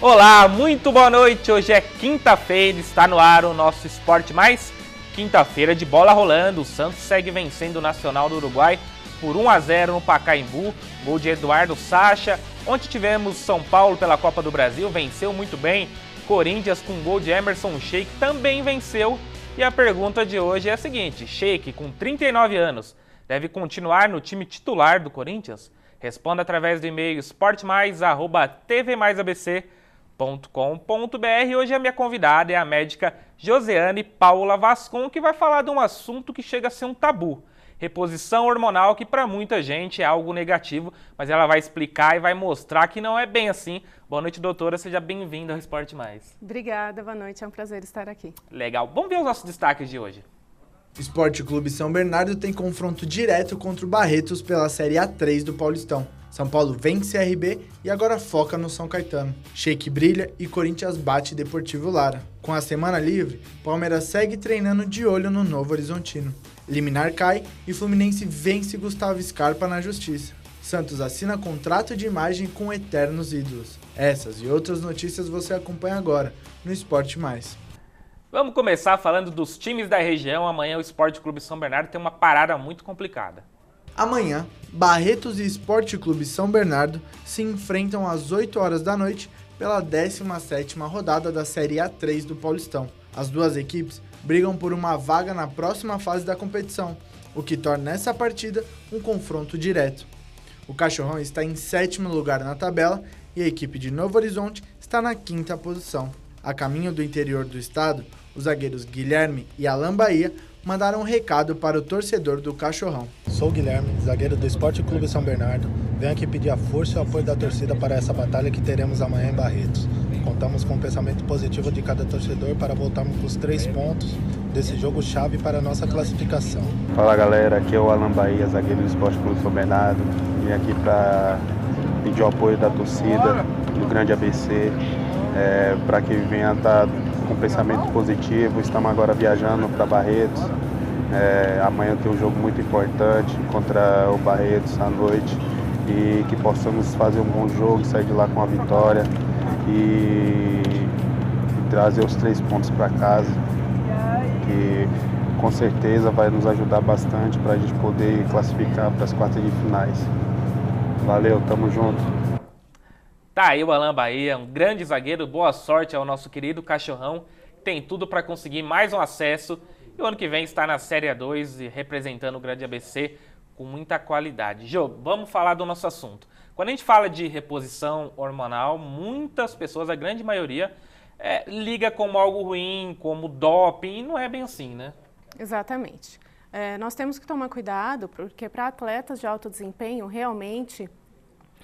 Olá, muito boa noite. Hoje é quinta-feira, está no ar o nosso Esporte Mais. Quinta-feira de bola rolando. O Santos segue vencendo o Nacional do Uruguai por 1-0 no Pacaembu. Gol de Eduardo Sacha. Ontem tivemos São Paulo pela Copa do Brasil, venceu muito bem. Corinthians com gol de Emerson Sheik também venceu. E a pergunta de hoje é a seguinte: Sheik, com 39 anos, deve continuar no time titular do Corinthians? Responda através do e-mail esportemais@tvmaisabc.com.br. Hoje a minha convidada é a médica Josiane Paula Vascon, que vai falar de um assunto que chega a ser um tabu. Reposição hormonal, que para muita gente é algo negativo, mas ela vai explicar e vai mostrar que não é bem assim. Boa noite, doutora. Seja bem-vinda ao Esporte Mais. Obrigada, boa noite. É um prazer estar aqui. Legal. Vamos ver os nossos destaques de hoje. O Esporte Clube São Bernardo tem confronto direto contra o Barretos pela Série A3 do Paulistão. São Paulo vence CRB e agora foca no São Caetano. Sheik brilha e Corinthians bate Deportivo Lara. Com a semana livre, Palmeiras segue treinando de olho no Novo Horizontino. Liminar cai e Fluminense vence Gustavo Scarpa na Justiça. Santos assina contrato de imagem com eternos ídolos. Essas e outras notícias você acompanha agora no Esporte Mais. Vamos começar falando dos times da região. Amanhã o Esporte Clube São Bernardo tem uma parada muito complicada. Amanhã, Barretos e Esporte Clube São Bernardo se enfrentam às 8 horas da noite pela 17ª rodada da Série A3 do Paulistão. As duas equipes brigam por uma vaga na próxima fase da competição, o que torna essa partida um confronto direto. O Cachorrão está em 7º lugar na tabela e a equipe de Novo Horizonte está na 5ª posição. A caminho do interior do estado, os zagueiros Guilherme e Alan Bahia mandaram um recado para o torcedor do Cachorrão. Sou o Guilherme, zagueiro do Esporte Clube São Bernardo. Venho aqui pedir a força e o apoio da torcida para essa batalha que teremos amanhã em Barretos. Contamos com um pensamento positivo de cada torcedor para voltarmos com os 3 pontos desse jogo-chave para a nossa classificação. Fala galera, aqui é o Alan Bahia, zagueiro do Esporte Clube São Bernardo. Vim aqui para pedir o apoio da torcida do Grande ABC, para que venha estar com pensamento positivo. Estamos agora viajando para Barretos. Amanhã tem um jogo muito importante contra o Barretos à noite e que possamos fazer um bom jogo, sair de lá com a vitória e trazer os 3 pontos para casa, que com certeza vai nos ajudar bastante para a gente poder classificar para as quartas de finais. Valeu, tamo junto. Tá aí o Alan Bahia, um grande zagueiro. Boa sorte ao nosso querido Cachorrão. Tem tudo para conseguir mais um acesso e o ano que vem está na Série A2 e representando o Grande ABC com muita qualidade. Jô, vamos falar do nosso assunto. Quando a gente fala de reposição hormonal, muitas pessoas, a grande maioria, liga como algo ruim, como doping, e não é bem assim, né? Exatamente. Nós temos que tomar cuidado, porque para atletas de alto desempenho, realmente,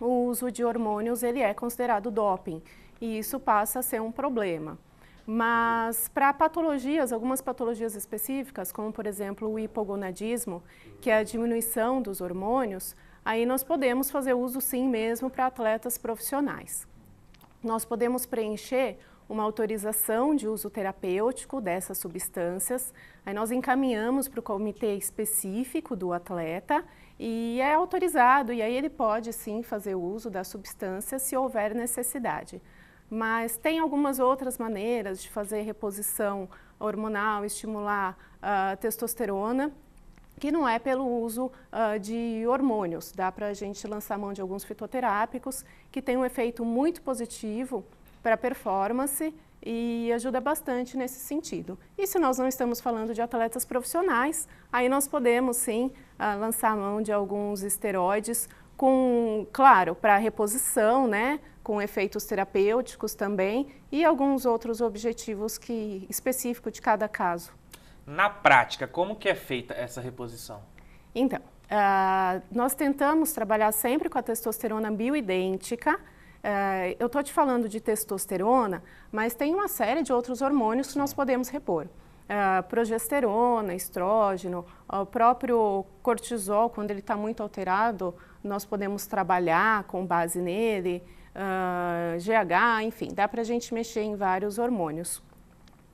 o uso de hormônios ele é considerado doping, e isso passa a ser um problema. Mas para patologias, algumas patologias específicas, como por exemplo o hipogonadismo, que é a diminuição dos hormônios, aí nós podemos fazer uso sim mesmo para atletas profissionais. Nós podemos preencher uma autorização de uso terapêutico dessas substâncias, aí nós encaminhamos para o comitê específico do atleta e é autorizado, e aí ele pode sim fazer uso da substância se houver necessidade. Mas tem algumas outras maneiras de fazer reposição hormonal, estimular a testosterona, que não é pelo uso de hormônios. Dá para a gente lançar mão de alguns fitoterápicos que tem um efeito muito positivo para a performance e ajuda bastante nesse sentido. E se nós não estamos falando de atletas profissionais, aí nós podemos sim lançar mão de alguns esteroides claro, para reposição, né, com efeitos terapêuticos também e alguns outros objetivos específicos de cada caso. Na prática, como que é feita essa reposição? Então, nós tentamos trabalhar sempre com a testosterona bioidêntica. Eu estou te falando de testosterona, mas tem uma série de outros hormônios que nós podemos repor. Progesterona, estrógeno, o próprio cortisol, quando ele está muito alterado, nós podemos trabalhar com base nele, GH, enfim, dá para a gente mexer em vários hormônios.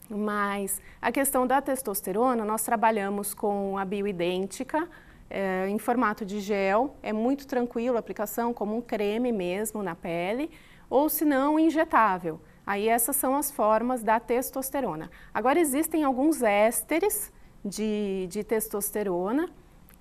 Mas a questão da testosterona, nós trabalhamos com a bioidêntica, em formato de gel, é muito tranquilo a aplicação, como um creme mesmo na pele, ou se não injetável. Aí essas são as formas da testosterona. Agora existem alguns ésteres de testosterona,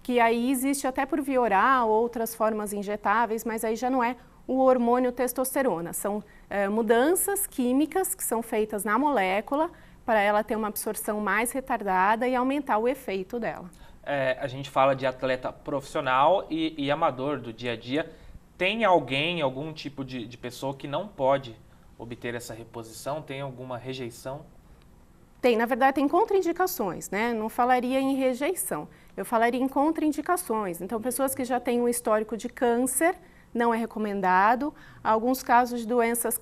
que aí existe até por via oral, outras formas injetáveis, mas aí já não é o hormônio testosterona. São mudanças químicas que são feitas na molécula para ela ter uma absorção mais retardada e aumentar o efeito dela. A gente fala de atleta profissional e amador do dia a dia. Tem algum tipo de pessoa que não pode obter essa reposição? Tem alguma rejeição? Tem, na verdade tem contraindicações, né? Não falaria em rejeição, eu falaria em contraindicações. Então pessoas que já têm um histórico de câncer, não é recomendado. Alguns casos de doenças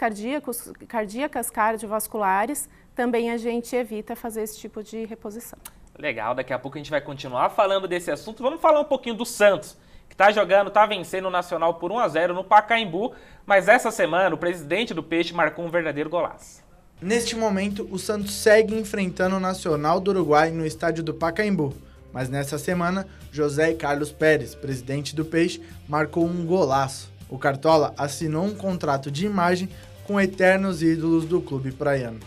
cardíacas cardiovasculares, também a gente evita fazer esse tipo de reposição. Legal, daqui a pouco a gente vai continuar falando desse assunto. Vamos falar um pouquinho do Santos, que está vencendo o Nacional por 1-0 no Pacaembu, mas essa semana o presidente do Peixe marcou um verdadeiro golaço. Neste momento, o Santos segue enfrentando o Nacional do Uruguai no estádio do Pacaembu. Mas nessa semana, José Carlos Pérez, presidente do Peixe, marcou um golaço. O Cartola assinou um contrato de imagem com eternos ídolos do clube praiano.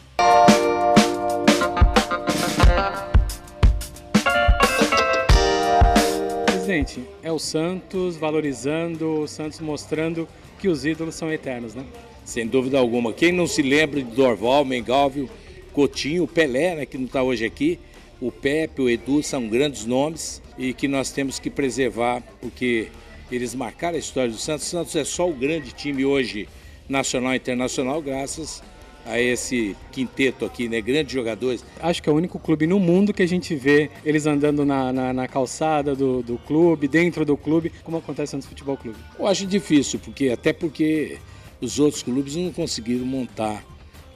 Presidente, é o Santos valorizando, o Santos mostrando que os ídolos são eternos, né? Sem dúvida alguma. Quem não se lembra de Dorval, Mengalvio, Coutinho, Pelé, né, que não está hoje aqui, o Pepe, o Edu, são grandes nomes e que nós temos que preservar porque eles marcaram a história do Santos. O Santos é só o grande time hoje, nacional e internacional, graças a esse quinteto aqui, né? Grandes jogadores. Acho que é o único clube no mundo que a gente vê eles andando na calçada do clube, dentro do clube, como acontece no Futebol Clube. Eu acho difícil, até porque os outros clubes não conseguiram montar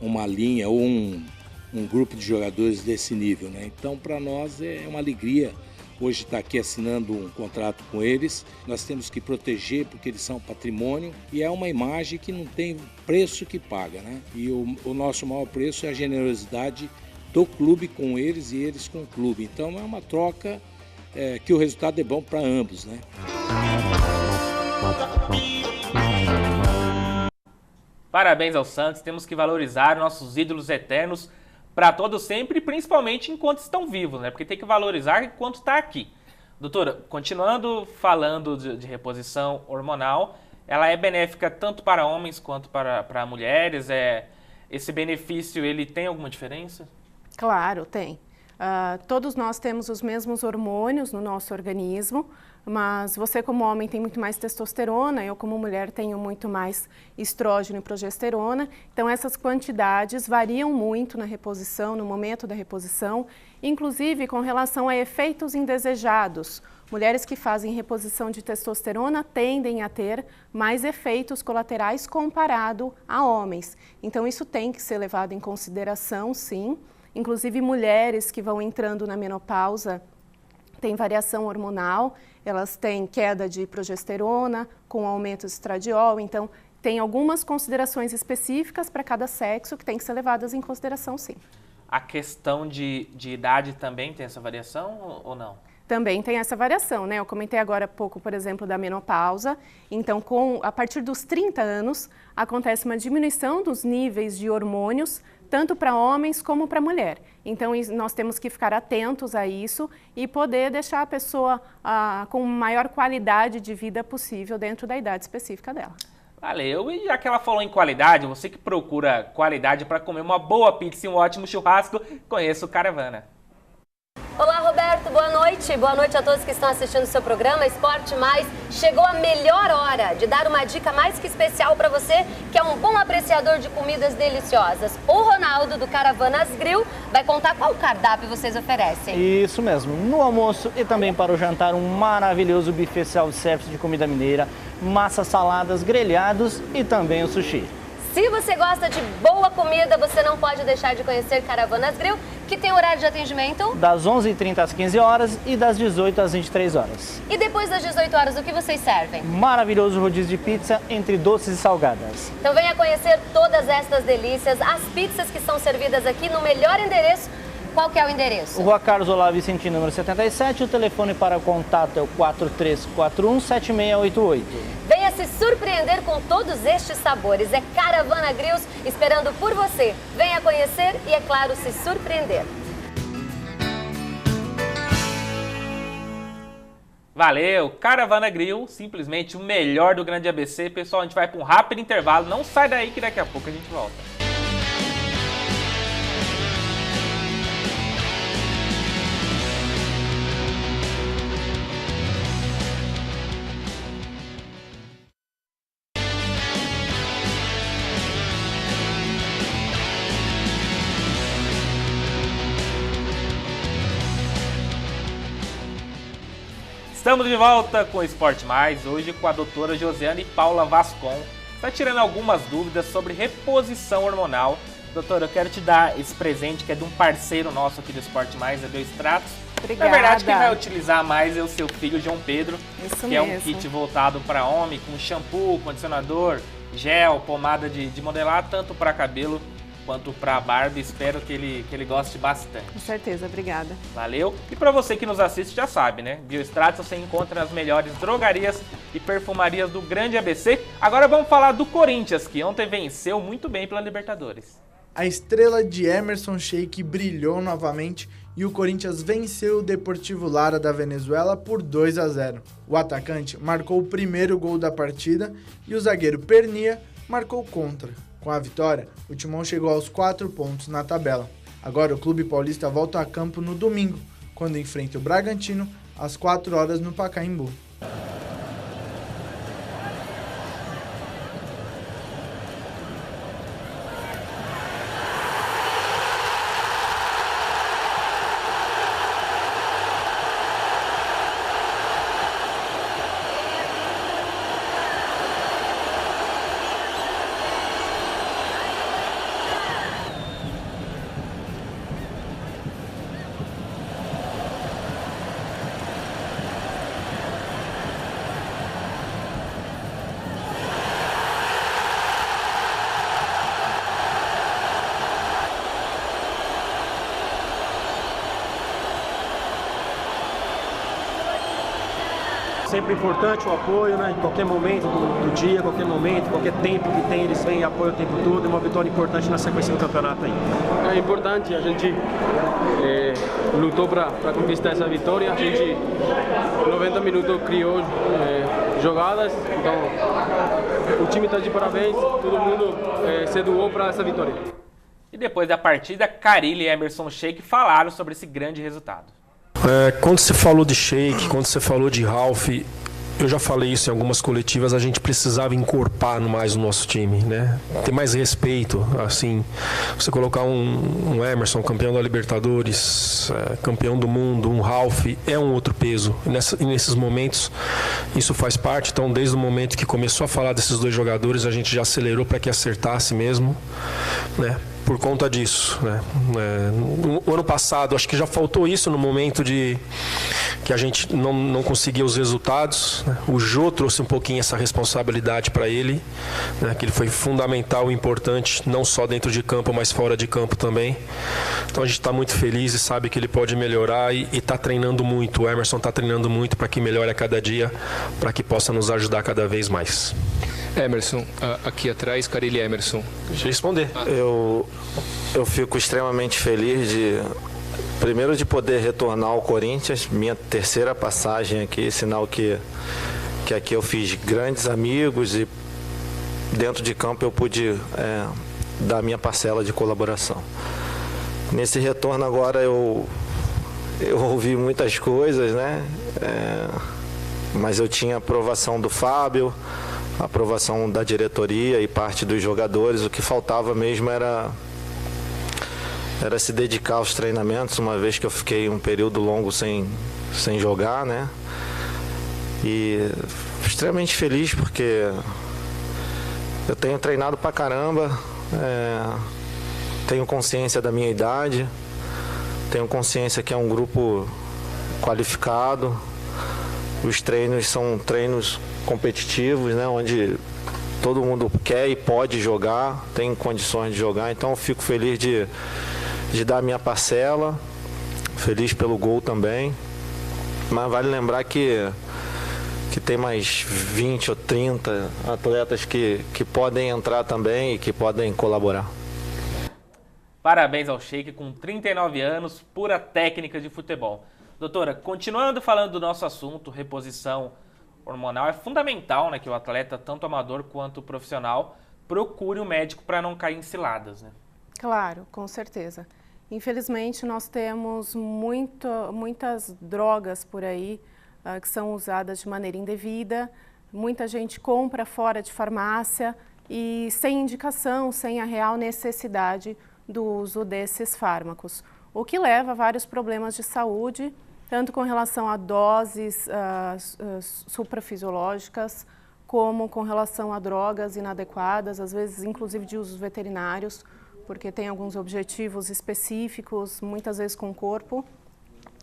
uma linha ou um grupo de jogadores desse nível, né? Então, para nós é uma alegria hoje estar aqui assinando um contrato com eles. Nós temos que proteger porque eles são patrimônio e é uma imagem que não tem preço que paga, né? E o nosso maior preço é a generosidade do clube com eles e eles com o clube. Então, é uma troca que o resultado é bom para ambos, né? Parabéns ao Santos, temos que valorizar nossos ídolos eternos para todos sempre, principalmente enquanto estão vivos, né? Porque tem que valorizar enquanto está aqui. Doutora, continuando falando de reposição hormonal, ela é benéfica tanto para homens quanto para mulheres? Esse benefício, ele tem alguma diferença? Claro, tem. Todos nós temos os mesmos hormônios no nosso organismo, mas você como homem tem muito mais testosterona, eu como mulher tenho muito mais estrógeno e progesterona, então essas quantidades variam muito na reposição, no momento da reposição, inclusive com relação a efeitos indesejados. Mulheres que fazem reposição de testosterona tendem a ter mais efeitos colaterais comparado a homens, então isso tem que ser levado em consideração, sim. Inclusive mulheres que vão entrando na menopausa têm variação hormonal, elas têm queda de progesterona com aumento de estradiol, então tem algumas considerações específicas para cada sexo que têm que ser levadas em consideração, sim. A questão de idade também tem essa variação ou não? Também tem essa variação, né? Eu comentei agora há pouco, por exemplo, da menopausa. Então, a partir dos 30 anos, acontece uma diminuição dos níveis de hormônios, tanto para homens como para mulher. Então, nós temos que ficar atentos a isso e poder deixar a pessoa com maior qualidade de vida possível dentro da idade específica dela. Valeu. E já que ela falou em qualidade, você que procura qualidade para comer uma boa pizza e um ótimo churrasco, conheça o Caravana. Olá, Roberto, boa noite. Boa noite a todos que estão assistindo o seu programa Esporte Mais. Chegou a melhor hora de dar uma dica mais que especial para você, que é um bom apreciador de comidas deliciosas. O Ronaldo, do Caravanas Grill, vai contar qual cardápio vocês oferecem. Isso mesmo. No almoço e também para o jantar, um maravilhoso buffet self-service de comida mineira, massas, saladas, grelhados e também o sushi. Se você gosta de boa comida, você não pode deixar de conhecer Caravanas Grill, que tem horário de atendimento das 11h30 às 15 horas e das 18 às 23 horas. E depois das 18 horas, o que vocês servem? Maravilhoso rodízio de pizza entre doces e salgadas. Então venha conhecer todas estas delícias, as pizzas que são servidas aqui no melhor endereço. Qual que é o endereço? Rua Carlos Olavo Vicentino, número 77. O telefone para contato é o 4341-7688. Venha se surpreender com todos estes sabores. É Caravana Grills esperando por você. Venha conhecer e, é claro, se surpreender. Valeu, Caravana Grill, simplesmente o melhor do Grande ABC. Pessoal, a gente vai para um rápido intervalo, não sai daí que daqui a pouco a gente volta. Estamos de volta com o Esporte Mais, hoje com a doutora Josiane Paula Vascon. Está tirando algumas dúvidas sobre reposição hormonal. Doutora, eu quero te dar esse presente que é de um parceiro nosso aqui do Esporte Mais, é Biostratos. Obrigada. Na verdade, quem vai utilizar mais é o seu filho, João Pedro, Isso que mesmo. é um kit voltado para homem, com shampoo, condicionador, gel, pomada de modelar, tanto para cabelo quanto para barba. Espero que ele goste bastante. Com certeza, obrigada. Valeu. E para você que nos assiste já sabe, né? Biostratos você encontra nas melhores drogarias e perfumarias do Grande ABC. Agora vamos falar do Corinthians, que ontem venceu muito bem pela Libertadores. A estrela de Emerson Sheik brilhou novamente e o Corinthians venceu o Deportivo Lara da Venezuela por 2-0. O atacante marcou o primeiro gol da partida e o zagueiro Pernia marcou contra. Com a vitória, o Timão chegou aos 4 pontos na tabela. Agora o Clube Paulista volta a campo no domingo, quando enfrenta o Bragantino às 4 horas no Pacaembu. Sempre importante o apoio, né? Em qualquer momento do dia, qualquer momento, qualquer tempo que tem, eles vêm e apoiam o tempo todo. É uma vitória importante na sequência do campeonato aí. É importante, a gente lutou para conquistar essa vitória. A gente, 90 minutos, criou jogadas. Então, o time está de parabéns, todo mundo se doou para essa vitória. E depois da partida, Carille e Emerson Sheik falaram sobre esse grande resultado. Quando você falou de Sheik, quando você falou de Ralf, eu já falei isso em algumas coletivas, a gente precisava encorpar mais o nosso time, né? Ter mais respeito, assim, você colocar um Emerson, campeão da Libertadores, campeão do mundo, um Ralf, é um outro peso. E nesses momentos, isso faz parte. Então, desde o momento que começou a falar desses dois jogadores, a gente já acelerou para que acertasse mesmo, né? Por conta disso, né? No ano passado, acho que já faltou isso no momento que a gente não conseguia os resultados, né? O Jô trouxe um pouquinho essa responsabilidade para ele, né? Que ele foi fundamental e importante, não só dentro de campo, mas fora de campo também. Então a gente está muito feliz e sabe que ele pode melhorar e está treinando muito. O Emerson está treinando muito para que melhore a cada dia, para que possa nos ajudar cada vez mais. Emerson, aqui atrás, Carille Emerson. Deixa eu responder. Eu fico extremamente feliz primeiro de poder retornar ao Corinthians, minha terceira passagem aqui, sinal que aqui eu fiz grandes amigos e dentro de campo eu pude dar minha parcela de colaboração. Nesse retorno agora eu ouvi muitas coisas, né? Mas eu tinha a aprovação do Fábio, a aprovação da diretoria e parte dos jogadores. O que faltava mesmo era se dedicar aos treinamentos, uma vez que eu fiquei um período longo sem jogar, né? E extremamente feliz porque eu tenho treinado pra caramba, tenho consciência da minha idade, tenho consciência que é um grupo qualificado, os treinos são treinos competitivos, né? Onde todo mundo quer e pode jogar, tem condições de jogar, então eu fico feliz de dar minha parcela, feliz pelo gol também, mas vale lembrar que que tem mais 20 ou 30 atletas que podem entrar também e que podem colaborar. Parabéns ao Sheik, com 39 anos, pura técnica de futebol. Doutora, continuando falando do nosso assunto, reposição hormonal, é fundamental, né, que o atleta, tanto amador quanto profissional, procure um médico para não cair em ciladas, né? Claro, com certeza. Infelizmente, nós temos muitas drogas por aí que são usadas de maneira indevida. Muita gente compra fora de farmácia e sem indicação, sem a real necessidade do uso desses fármacos, o que leva a vários problemas de saúde, tanto com relação a doses suprafisiológicas, como com relação a drogas inadequadas, às vezes inclusive de usos veterinários, porque tem alguns objetivos específicos, muitas vezes com o corpo.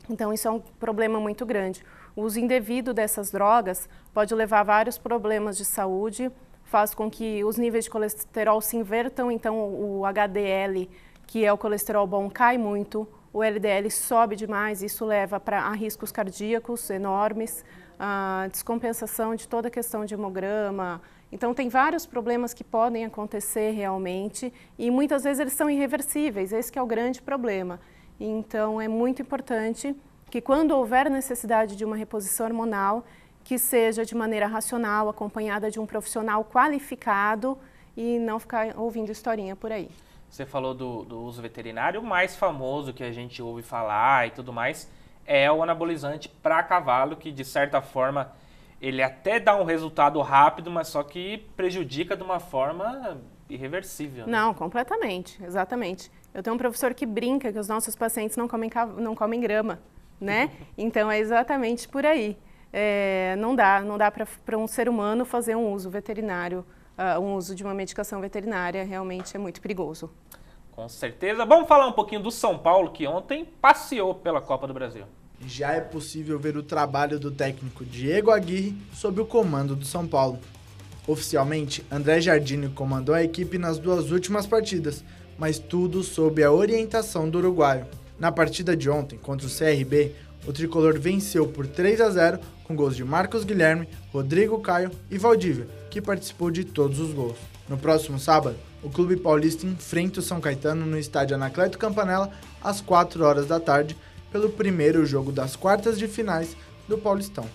Então isso é um problema muito grande. O uso indevido dessas drogas pode levar a vários problemas de saúde, faz com que os níveis de colesterol se invertam, então o HDL, que é o colesterol bom, cai muito, o LDL sobe demais, isso leva a riscos cardíacos enormes, a descompensação de toda a questão de hemograma. Então tem vários problemas que podem acontecer realmente e muitas vezes eles são irreversíveis, esse que é o grande problema. Então é muito importante que quando houver necessidade de uma reposição hormonal, que seja de maneira racional, acompanhada de um profissional qualificado e não ficar ouvindo historinha por aí. Você falou do uso veterinário, o mais famoso que a gente ouve falar e tudo mais é o anabolizante para cavalo, que de certa forma ele até dá um resultado rápido, mas só que prejudica de uma forma irreversível, né? Não, completamente, exatamente. Eu tenho um professor que brinca que os nossos pacientes não comem grama, né? Então é exatamente por aí. Não dá para um ser humano fazer um uso veterinário, um uso de uma medicação veterinária, realmente é muito perigoso. Com certeza. Vamos falar um pouquinho do São Paulo, que ontem passeou pela Copa do Brasil. Já é possível ver o trabalho do técnico Diego Aguirre sob o comando do São Paulo. Oficialmente, André Jardine comandou a equipe nas 2 últimas partidas, mas tudo sob a orientação do uruguaio. Na partida de ontem, contra o CRB, o tricolor venceu por 3-0 com gols de Marcos Guilherme, Rodrigo Caio e Valdívia, que participou de todos os gols. No próximo sábado, o Clube Paulista enfrenta o São Caetano no estádio Anacleto Campanella às 4 horas da tarde, pelo primeiro jogo das quartas de finais do Paulistão.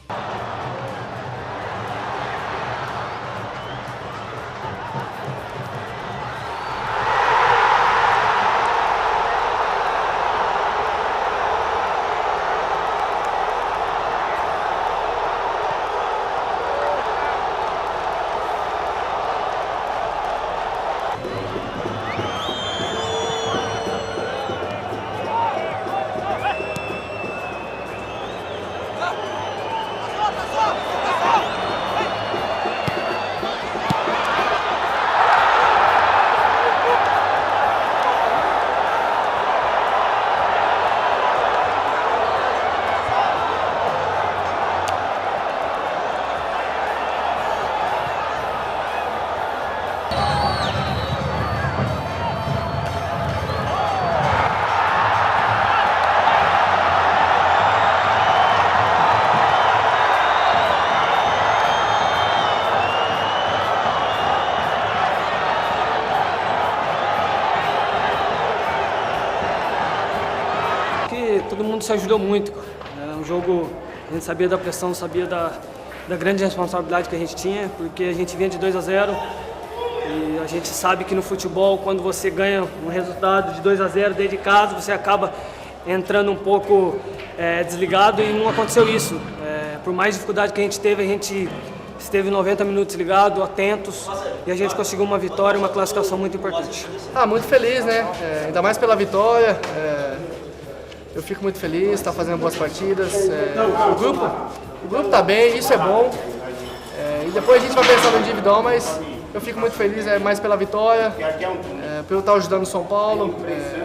Todo mundo se ajudou muito. É um jogo, a gente sabia da pressão, sabia da grande responsabilidade que a gente tinha, porque a gente vinha de 2-0 e a gente sabe que no futebol, quando você ganha um resultado de 2-0 dentro de casa, você acaba entrando um pouco desligado e não aconteceu isso. Por mais dificuldade que a gente esteve 90 minutos ligado, atentos, e a gente conseguiu uma vitória e uma classificação muito importante. Muito feliz, né? Ainda mais pela vitória. Eu fico muito feliz, está fazendo boas partidas. O grupo está bem, isso é bom. E depois a gente vai pensar no individual, mas eu fico muito feliz mais pela vitória, pelo estar ajudando o São Paulo.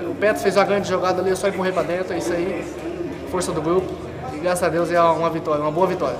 O Petro fez uma grande jogada ali, eu só empurrei para dentro, é isso aí. Força do grupo. E graças a Deus é uma vitória, uma boa vitória.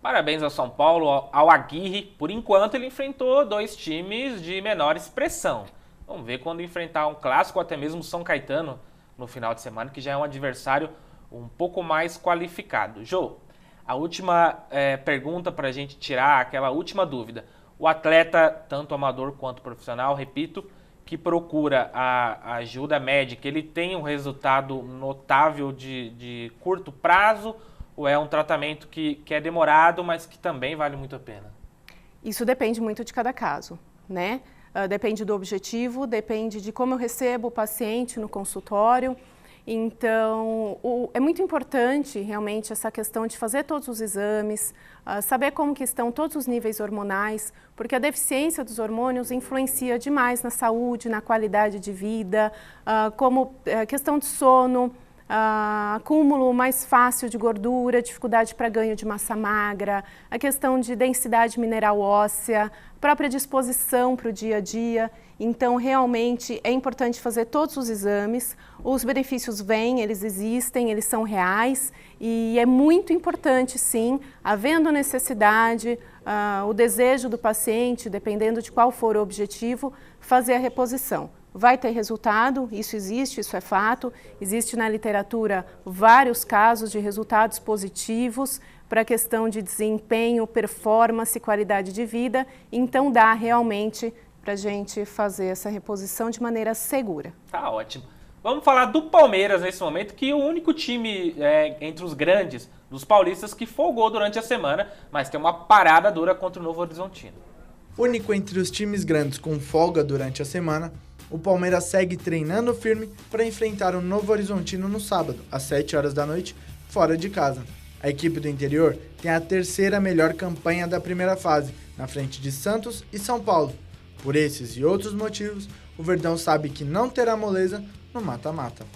Parabéns ao São Paulo, ao Aguirre. Por enquanto ele enfrentou 2 times de menor expressão. Vamos ver quando enfrentar um clássico, ou até mesmo São Caetano no final de semana, que já é um adversário um pouco mais qualificado. Jô, a última pergunta para a gente tirar aquela última dúvida. O atleta, tanto amador quanto profissional, repito, que procura a ajuda médica, ele tem um resultado notável de curto prazo ou é um tratamento que é demorado, mas que também vale muito a pena? Isso depende muito de cada caso, né? Depende do objetivo, depende de como eu recebo o paciente no consultório. Então, é muito importante realmente essa questão de fazer todos os exames, saber como que estão todos os níveis hormonais, porque a deficiência dos hormônios influencia demais na saúde, na qualidade de vida, como a questão de sono, acúmulo mais fácil de gordura, dificuldade para ganho de massa magra, a questão de densidade mineral óssea, própria disposição para o dia a dia. Então, realmente, é importante fazer todos os exames. Os benefícios vêm, eles existem, eles são reais e é muito importante, sim, havendo necessidade, o desejo do paciente, dependendo de qual for o objetivo, fazer a reposição. Vai ter resultado, isso existe, isso é fato. Existe na literatura vários casos de resultados positivos para a questão de desempenho, performance, qualidade de vida. Então, dá realmente para a gente fazer essa reposição de maneira segura. Tá ótimo. Vamos falar do Palmeiras nesse momento, que é o único time entre os grandes dos paulistas que folgou durante a semana, mas tem uma parada dura contra o Novo Horizontino. Único entre os times grandes com folga durante a semana, o Palmeiras segue treinando firme para enfrentar o Novo Horizontino no sábado, às 7 horas da noite, fora de casa. A equipe do interior tem a terceira melhor campanha da primeira fase, na frente de Santos e São Paulo. Por esses e outros motivos, o Verdão sabe que não terá moleza no mata-mata.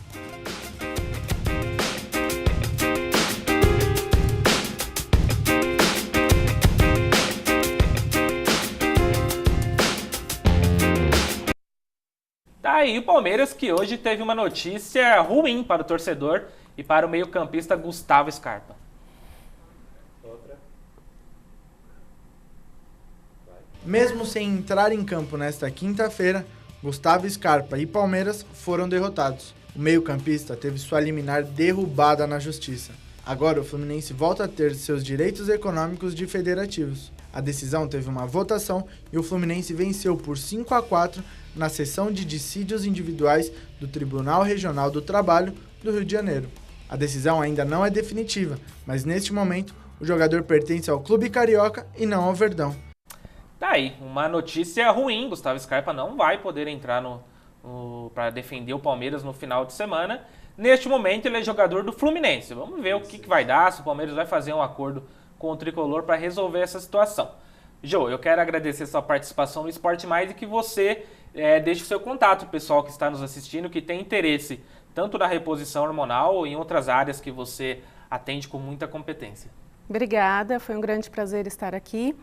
Tá aí o Palmeiras, que hoje teve uma notícia ruim para o torcedor e para o meio-campista Gustavo Scarpa. Mesmo sem entrar em campo nesta quinta-feira, Gustavo Scarpa e Palmeiras foram derrotados. O meio-campista teve sua liminar derrubada na justiça. Agora o Fluminense volta a ter seus direitos econômicos de federativos. A decisão teve uma votação e o Fluminense venceu por 5-4 na sessão de dissídios individuais do Tribunal Regional do Trabalho do Rio de Janeiro. A decisão ainda não é definitiva, mas neste momento o jogador pertence ao clube carioca e não ao Verdão. Tá aí, uma notícia ruim. Gustavo Scarpa não vai poder entrar para defender o Palmeiras no final de semana. Neste momento ele é jogador do Fluminense. Vamos ver o que vai dar, se o Palmeiras vai fazer um acordo com o Tricolor para resolver essa situação. Jô, eu quero agradecer sua participação no Esporte Mais e que você deixe o seu contato, pessoal que está nos assistindo, que tem interesse tanto na reposição hormonal ou em outras áreas que você atende com muita competência. Obrigada, foi um grande prazer estar aqui.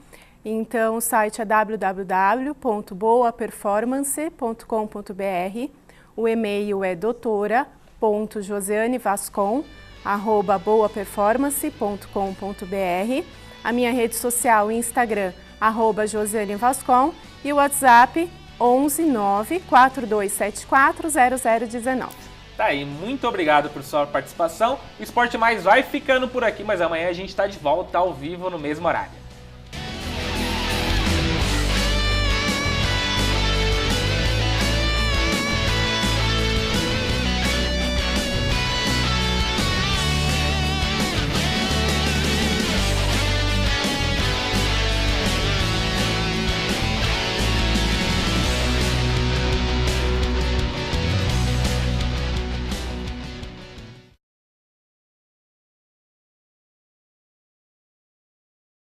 Então, o site é www.boaperformance.com.br, o e-mail é doutora.josianevascon@boaperformance.com.br, a minha rede social, Instagram, @josianevascon e o WhatsApp 11 9 4274 0019. Tá aí, muito obrigado por sua participação. O Esporte Mais vai ficando por aqui, mas amanhã a gente está de volta ao vivo no mesmo horário.